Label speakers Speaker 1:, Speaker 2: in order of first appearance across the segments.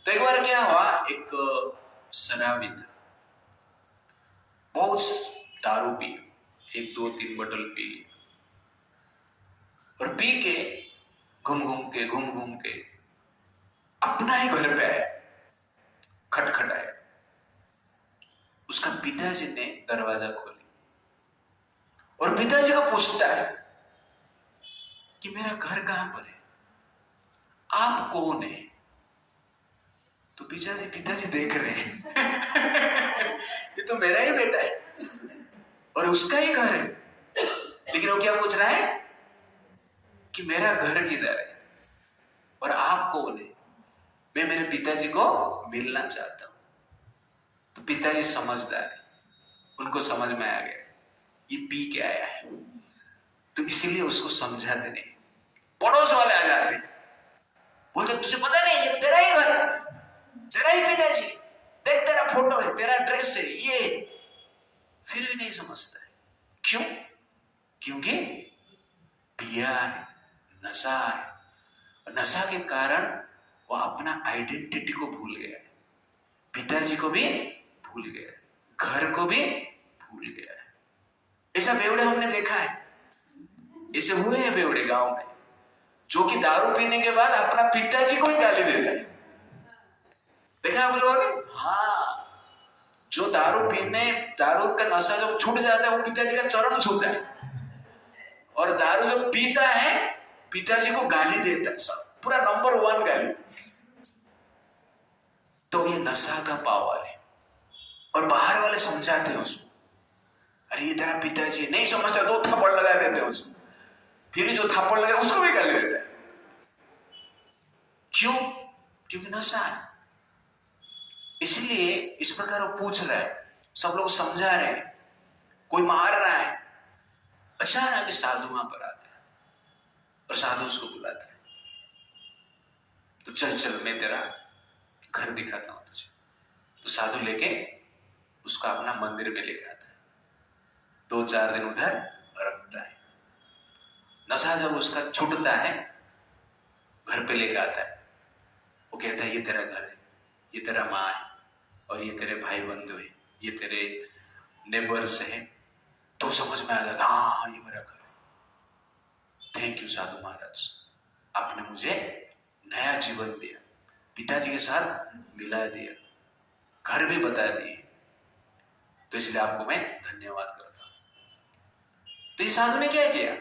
Speaker 1: तो एक बार क्या हुआ, एक शराबी था, बहुत दारू पी, 1 2 3 बोतल पी, और पी के घूम घूम के अपना ही घर पे आया, खटखटाया। उसका पिताजी ने दरवाजा खोली और पिताजी को पूछता है कि मेरा घर कहां पर है, आप कौन है? तो पिताजी देख रहे हैं ये तो मेरा ही बेटा है और उसका ही घर है, लेकिन वो क्या पूछ रहा है कि मेरा घर किधर है और आप कौन है? मैं मेरे पिताजी को मिलना चाहता हूं। तो पिताजी समझदार है, उनको समझ में आ गया ये पी के आया है, तो इसीलिए उसको समझाते नहीं। पड़ोस वाले आ जाते, बोलते तुझे पता नहीं ये तेरा ही घर, तेरा ही पिताजी, देख तेरा फोटो है, तेरा ड्रेस है, ये। फिर भी नहीं समझता है। क्यों? क्योंकि पिया है, नशा है। नशा के कारण वो अपना आइडेंटिटी को भूल गया है, पिताजी को भी भूल गया है, घर को भी भूल गया है। ऐसा बेवड़े हमने देखा है, ऐसे हुए हैं बेवड़े गांव में, जो कि दारू पीने के बाद अपना पिताजी को ही गाली देता है। देखा आप लोगों ने? हाँ, जो दारू का नशा जब छूट जाता है वो पिताजी का चरण छूता है, और दारू जब पीता है पिताजी को गाली देता है, सब पूरा नंबर 1 गाली। तो ये नशा का पावर है, और बाहर वाले समझाते हैं उसको, अरे ये तेरा पिताजी, नहीं समझता, 2 थप्पड़ लगा देते हैं उसको, फिर जो थप्पड़ लगा उसको भी गाली देता है। क्यों? क्योंकि नशा है। इसलिए इस प्रकार वो पूछ रहा है, सब लोग समझा रहे हैं, कोई मार रहा है। अचानक साधु वहां पर आता है और साधु उसको बुलाता है, तो चल मैं तेरा घर दिखाता हूं तुझे। तो साधु लेके उसको अपना मंदिर में लेके आता है, 2-4 दिन उधर रखता है। नशा जब उसका छूटता है, घर पे लेके आता है, वो कहता है ये तेरा घर है, ये तेरा माँ है, और ये तेरे भाई बंधु है, ये तेरे नेबर्स है। तो समझ में आ जाता, हाँ ये मेरा घर है। थैंक यू साधु महाराज, आपने मुझे नया जीवन दिया, पिताजी के साथ मिला दिया, घर भी बता दिए, तो इसलिए आपको मैं धन्यवाद करता हूं। तो इस साधु ने क्या किया?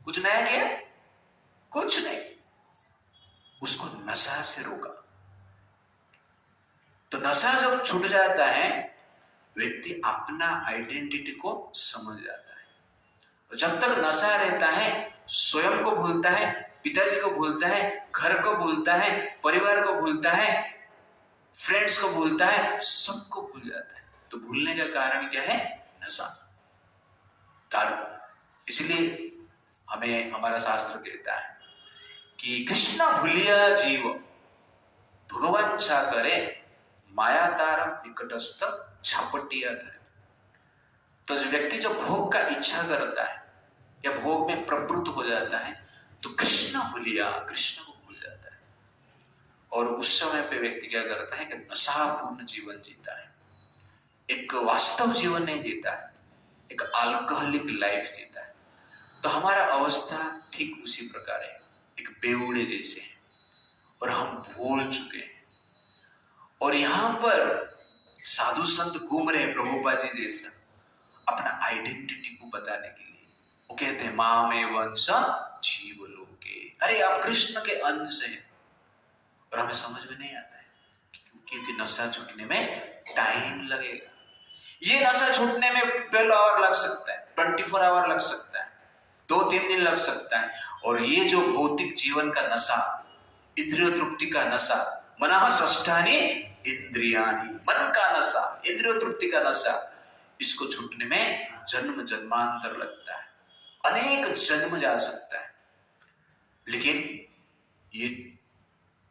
Speaker 1: कुछ नया किया? कुछ नहीं, उसको नशा से रोका। तो नशा जब छूट जाता है, व्यक्ति अपना आइडेंटिटी को समझ जाता है। और जब तक नशा रहता है, स्वयं को भूलता है, पिताजी को भूलता है, घर को भूलता है, परिवार को भूलता है, फ्रेंड्स को भूलता है, सबको भूल जाता है। तो भूलने का कारण क्या है? नशा, दारू। इसलिए हमें हमारा शास्त्र कहता है कि कृष्ण भूलिया जीव भगवान छा करे, माया तार निकटस्थ झपटिया धरे। तो जो व्यक्ति जो भोग का इच्छा करता है या भोग में प्रवृत्त हो जाता है, तो कृष्ण भूलिया, कृष्ण को भूल जाता है। और उस समय पे व्यक्ति क्या करता है कि नशापूर्ण जीवन जीता है, एक वास्तव जीवन नहीं जीता है, एक अल्कोहलिक लाइफ जीता है। तो हमारा अवस्था ठीक उसी प्रकार है, एक बेवड़े जैसे है, और हम भूल चुके हैं। और यहां पर साधु संत घूम रहे हैं प्रभुपाद जी जैसा, अपना आइडेंटिटी को बताने के लिए। वो कहते हैं मामे वंश जीव लोके, अरे आप कृष्ण के अंश हैं। और हमें समझ में नहीं आता है, क्योंकि नशा छूटने में टाइम लगेगा। ये नशा छूटने में 12 आवर लग सकता है, 24 आवर लग सकता है, 2-3 दिन लग सकता है। और ये जो भौतिक जीवन का नशा, इंद्रिय तृप्ति का नशा, मनः षष्ठानि इंद्रियाणि, मन का नशा, इंद्रिय तृप्ति का नशा, इसको छूटने में जन्म जन्मांतर लगता है, अनेक जन्म जा सकता है। लेकिन ये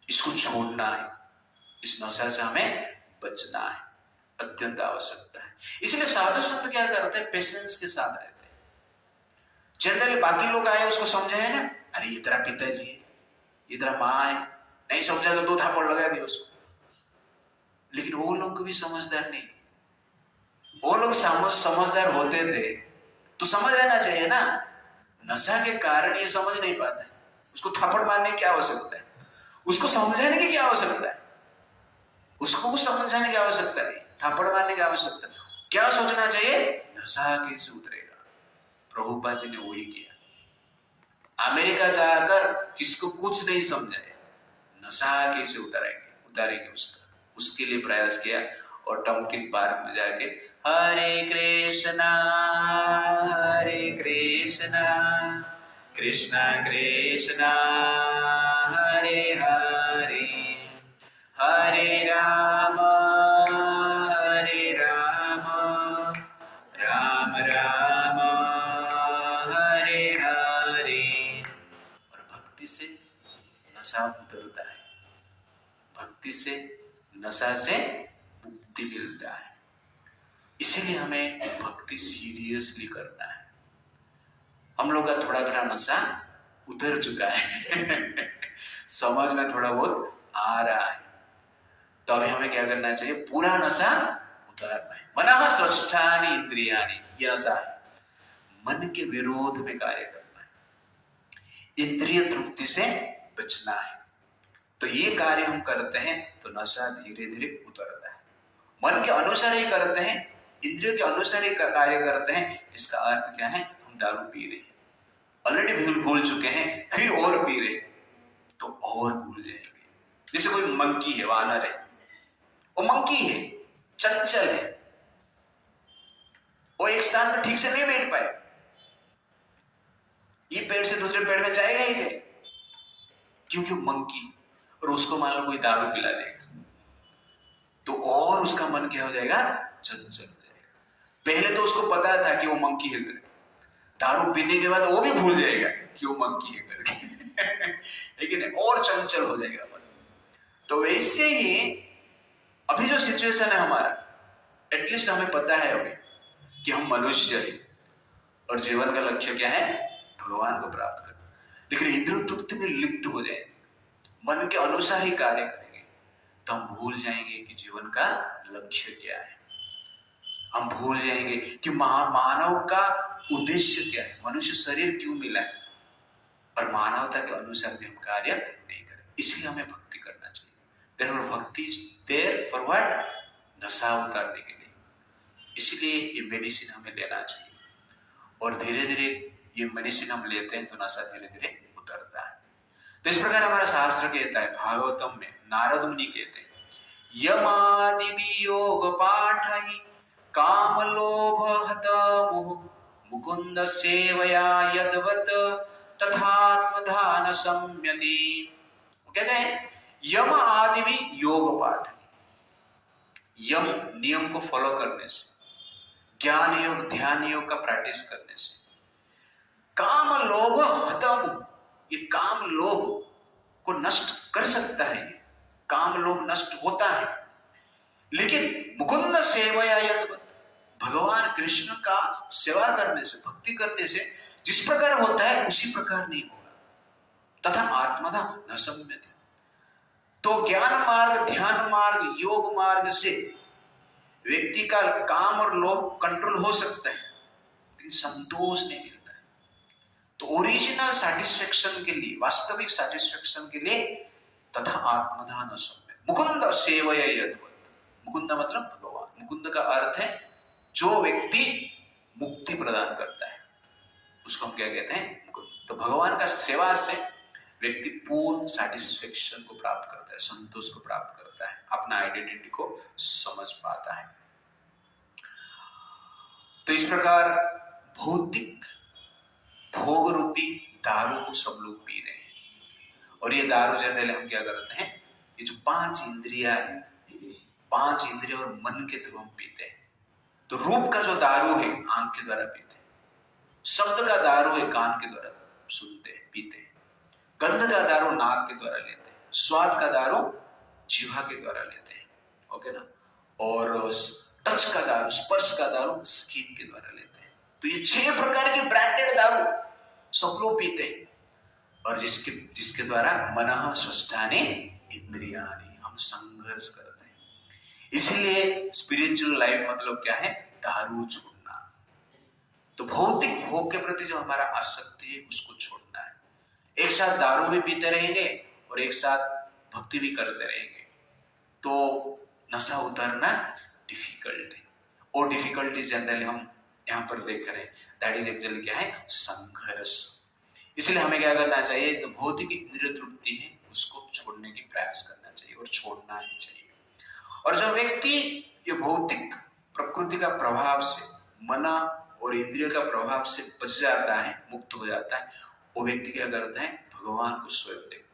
Speaker 1: इसको छोड़ना है, इस नशा से हमें बचना है, अत्यंत आवश्यकता है। इसलिए साधु संत क्या करते हैं? पेशेंस के साथ रहते हैं। जनरली बाकी लोग आए उसको समझे है ना, अरे ये तेरा पिताजी है, ये तेरा माँ है, नहीं समझा तो 2 थापड़ लगा दिए उसको। लेकिन वो लोग भी समझदार नहीं, वो लोग समझदार होते थे तो समझ आना चाहिए ना। नशा के कारण ये समझ नहीं पाता है, उसको थप्पड़ मारने की क्या आवश्यकता है, उसको समझाने की क्या आवश्यकता है, उसको कुछ समझाने की आवश्यकता नहीं, थप्पड़ मारने की आवश्यकता नहीं। क्या सोचना चाहिए, नशा कैसे उतरेगा। प्रभुपाद जी ने वही किया। अमेरिका जाकर किसको कुछ नहीं समझाया, नशा कैसे उतारेंगे उसके लिए प्रयास किया। और टम्किन पार्क में जाके हरे कृष्णा कृष्णा कृष्णा हरे हरे हरे राम राम राम हरे हरे। और भक्ति से नशा उतरता है, भक्ति से नशा से मुक्ति मिलता है। इसीलिए हमें भक्ति सीरियसली करना है। हम लोग का थोड़ा थोड़ा नशा उतर चुका है समझ में थोड़ा बहुत आ रहा है, तो अभी हमें क्या करना चाहिए, पूरा नशा उतारना है। मनः स्वस्थानि इंद्रियाणि, ये नशा है, मन के विरोध में कार्य करना है, इंद्रिय तृप्ति से बचना है। तो ये कार्य हम करते हैं तो नशा धीरे धीरे उतरता है। मन के अनुसार ही करते हैं, इंद्रियों के अनुसार ही कार्य करते हैं। इसका अर्थ क्या है, हम दारू पी रहे हैं, ऑलरेडी भूल चुके हैं, फिर और पी रहे तो और भूल जाएंगे। जैसे कोई मंकी है, वानर है, वो मंकी है, चंचल है, वो एक स्थान पर ठीक से नहीं बैठ पाए, ये पेड़ से दूसरे पेड़ में जाएगा ही जाएगा, क्योंकि मंकी। और उसको मान लो कोई दारू पिला देगा तो और उसका मन क्या हो जाएगा, चंचल हो जाएगा। पहले तो उसको पता था कि वो मंकी है करके, दारू पीने के बाद वो भी भूल जाएगा कि वो मंकी है करके लेकिन और चंचल हो जाएगा मन। तो वैसे ही अभी जो सिचुएशन है हमारा, एटलीस्ट हमें पता है अभी कि हम मनुष्य हैं और जीवन का लक्ष्य क्या है, भगवान को प्राप्त करना। लेकिन इंद्रिय तृप्ति में लिप्त हो जाए, मन के अनुसार ही कार्य करेंगे तो हम भूल जाएंगे कि जीवन का लक्ष्य क्या है। हम भूल जाएंगे कि मानव का उद्देश्य क्या है, मनुष्य शरीर क्यों मिला है, और मानवता के अनुसार भी हम कार्य नहीं करें। इसलिए हमें भक्ति करना चाहिए। Therefore, भक्ति देयर फॉर व्हाट, नशा उतारने के लिए। इसलिए ये मेडिसिन हमें लेना चाहिए, और धीरे धीरे ये मेडिसिन हम लेते हैं तो नशा धीरे धीरे उतरता है। तो इस प्रकार हमारा शास्त्र कहता है, भागवतम में नारद मुनि कहते हैं, यमादि योग पाठै काम लोभ हत मोह मुकुंद सेवया यदवत तथात्मधान सम्यति। कहते हैं यम आदि भी योग पाठ, यम नियम को फॉलो करने से, ज्ञान योग ध्यान योग का प्रैक्टिस करने से, काम लोभ हतम, ये काम लोभ को नष्ट कर सकता है, काम लोभ नष्ट होता है। लेकिन मुकुंद सेवया यदवत, भगवान कृष्ण का सेवा करने से, भक्ति करने से जिस प्रकार होता है उसी प्रकार नहीं होगा। तथा आत्मधा न सम्यते। तो ज्ञान मार्ग, ध्यान मार्ग, योग मार्ग से व्यक्ति का काम और लोभ कंट्रोल हो सकता है, लेकिन संतोष नहीं मिलता है। तो ओरिजिनल सैटिस्फैक्शन के लिए, वास्तविक सैटिस्फैक्शन के लिए, तथा आत्मधा न सम्यते मुकुंद सेवया यदवत। मुकुंद मतलब भगवान। मुकुंद का अर्थ है जो व्यक्ति मुक्ति प्रदान करता है, उसको हम क्या कहते हैं, मुकुंद। तो भगवान का सेवा से व्यक्ति पूर्ण सैटिस्फैक्शन को प्राप्त करता है, संतोष को प्राप्त करता है, अपना आइडेंटिटी को समझ पाता है। तो इस प्रकार भौतिक भोग रूपी दारू को सब लोग पी रहे हैं। और ये दारू जनरली हम क्या करते हैं, ये जो 5 इंद्रियां है, 5 इंद्रिय और मन के थ्रू हम पीते हैं। तो रूप का जो दारू है आंख के द्वारा पीते हैं, शब्द का दारू है कान के द्वारा सुनते हैं पीते हैं, गंध का दारू नाक के द्वारा लेते हैं, स्वाद का दारू जीवा के द्वारा लेते हैं, ओके ना, और टच का दारू, स्पर्श का दारू स्किन के द्वारा लेते हैं। तो ये 6 प्रकार की ब्रांडेड दारू सब लोग पीते हैं, और जिसके द्वारा मनः स्वस्थानि इंद्रियाणि, हम संघर्ष करते हैं। इसलिए स्पिरिचुअल लाइफ मतलब क्या है? दारू छोड़ना। तो भौतिक भोग के प्रति जो हमारा आसक्ति है उसको छोड़ना है। एक साथ दारू भी पीते रहेंगे और एक साथ भक्ति भी करते रहेंगे तो नशा उतारना डिफिकल्ट है। और डिफिकल्टी जनरली हम यहाँ पर देख रहे हैं, दैट इज एक्चुअली क्या है? संघर्ष। इसलिए हमें क्या करना चाहिए? तो भौतिक इंद्रिय तृप्ति है उसको छोड़ने की प्रयास करना चाहिए और छोड़ना ही चाहिए। और जो व्यक्ति ये भौतिक प्रकृति का प्रभाव से, मना और इंद्रिय का प्रभाव से बच जाता है, मुक्त हो जाता है, वो व्यक्ति क्या करता है? भगवान को स्वयं देखता है।